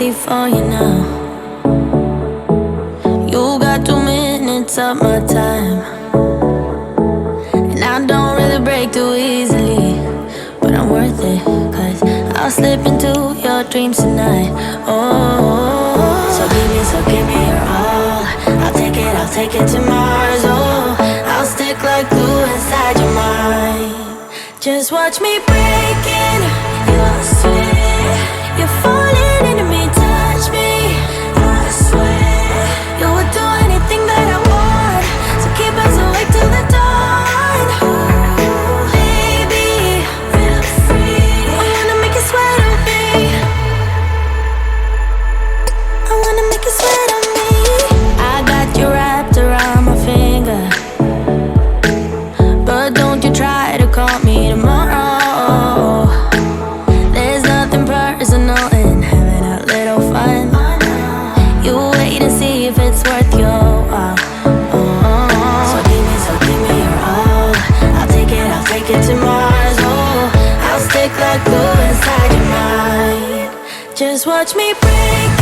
crazy for you now. You got 2 minutes of my time, and I don't really break too easily, but I'm worth it, 'cause I'll slip into your dreams tonight. Oh, so give me your all. I'll take it to Mars. Oh, I'll stick like glue inside your mind. Just watch me breaking your sweat. You're falling into me, touch me. I swear you would do anything that I want, so keep us awake till the dawn. Baby, feel free. I wanna make you sweat on me. I wanna make you sweat on me. I got you wrapped around my finger, but don't you try to call me tomorrow. There's nothing personal in having a little fun. You wait and see if it's worth your while. So give me your all. I'll take it to Mars. Oh, I'll stick like glue inside your mind. Just watch me break